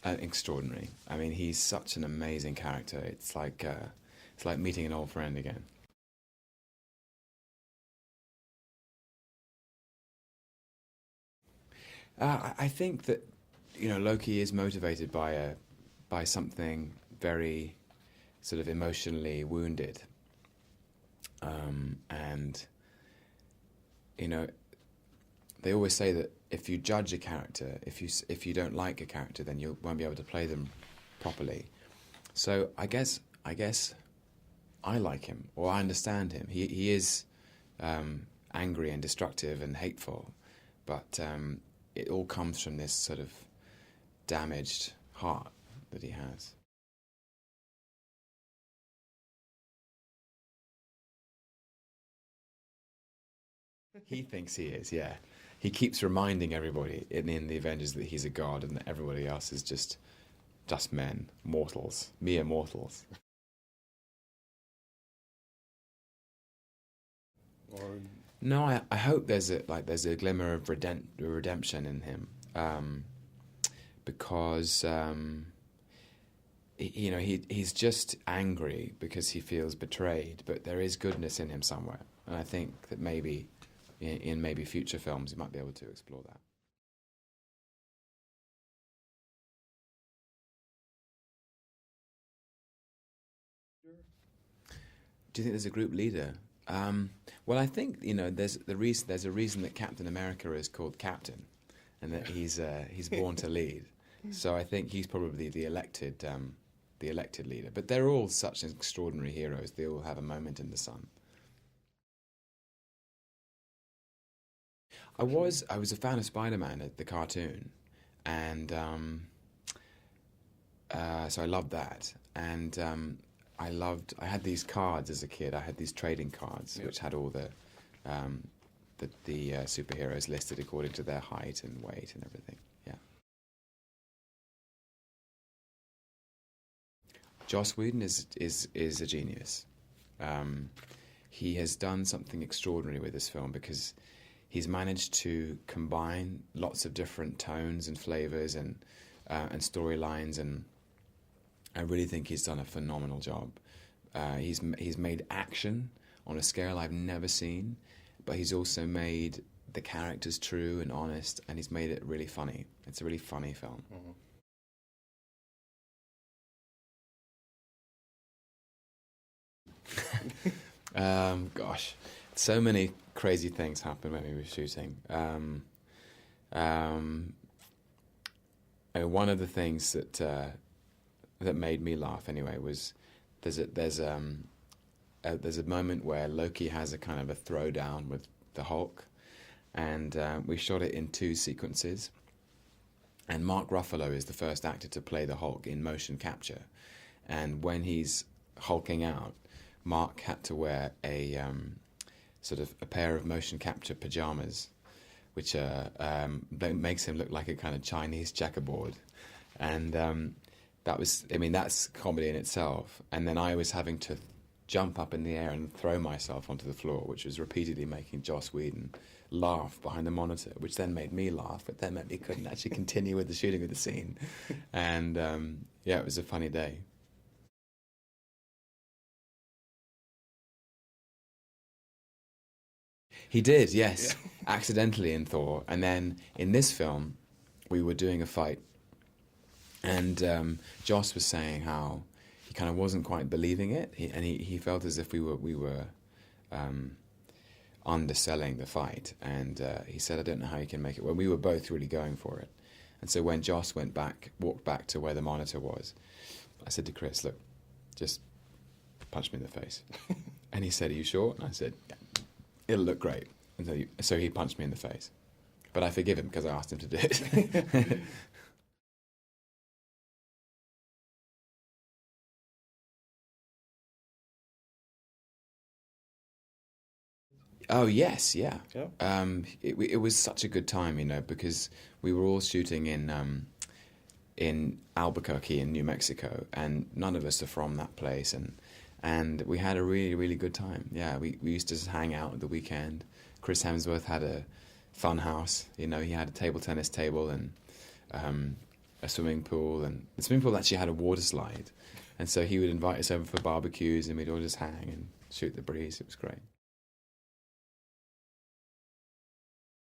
Extraordinary. I mean, he's such an amazing character. It's like meeting an old friend again. I think that Loki is motivated by something very sort of emotionally wounded, and you know they always say that if you judge a character, if you don't like a character, then you won't be able to play them properly. So I guess I like him, or I understand him. He is angry and destructive and hateful, but it all comes from this sort of damaged heart that he has. He thinks he is, yeah. He keeps reminding everybody in the Avengers that he's a god and that everybody else is just men, mortals, mere mortals. Or No, I hope there's a glimmer of redemption in him, because he's just angry because he feels betrayed, but there is goodness in him somewhere, and I think that maybe in maybe future films you might be able to explore that. Do you think there's a group leader? Well, I think there's a reason that Captain America is called Captain, and that he's born to lead. So I think he's probably the elected leader. But they're all such extraordinary heroes. They all have a moment in the sun. I was a fan of Spider-Man, the cartoon, and so I loved that. And I had these cards as a kid. I had these trading cards yeah. which had all the superheroes listed according to their height and weight and everything. Yeah. Joss Whedon is a genius. Um, he has done something extraordinary with this film because he's managed to combine lots of different tones and flavors and storylines, and I really think he's done a phenomenal job. He's made action on a scale I've never seen, but he's also made the characters true and honest, and he's made it really funny. It's a really funny film. Mhm. Gosh, so many crazy things happened when we were shooting. Um, and one of the things that made me laugh anyway was there's a moment where Loki has a kind of a throwdown with the Hulk, and we shot it in two sequences. And Mark Ruffalo is the first actor to play the Hulk in motion capture, and when he's hulking out, Mark had to wear a sort of a pair of motion capture pajamas, which makes him look like a kind of Chinese checkerboard, and I mean, that's comedy in itself. And then I was having to jump up in the air and throw myself onto the floor, which was repeatedly making Joss Whedon laugh behind the monitor, which then made me laugh, but then meant we couldn't actually continue with the shooting of the scene. And yeah, it was a funny day. He did, Yeah. yes, accidentally in Thor. And then in this film, we were doing a fight, and Joss was saying how he kind of wasn't quite believing it, he felt as if we were um, underselling the fight, and he said, "I don't know how you can make it." Well, we were both really going for it, and so when Joss walked back to where the monitor was, I said to Chris, "Look, just punch me in the face," and he said, "Are you sure?" And I said, "Yeah, it'll look great." And so he punched me in the face, but I forgive him because I asked him to do it. Oh yes, yeah. Yeah. It was such a good time, because we were all shooting in Albuquerque in New Mexico, and none of us are from that place, and we had a really really good time. Yeah, we used to just hang out at the weekend. Chris Hemsworth had a fun house. He had a table tennis table and um, a swimming pool, and the swimming pool actually had a water slide, and so he would invite us over for barbecues, and we'd all just hang and shoot the breeze. It was great.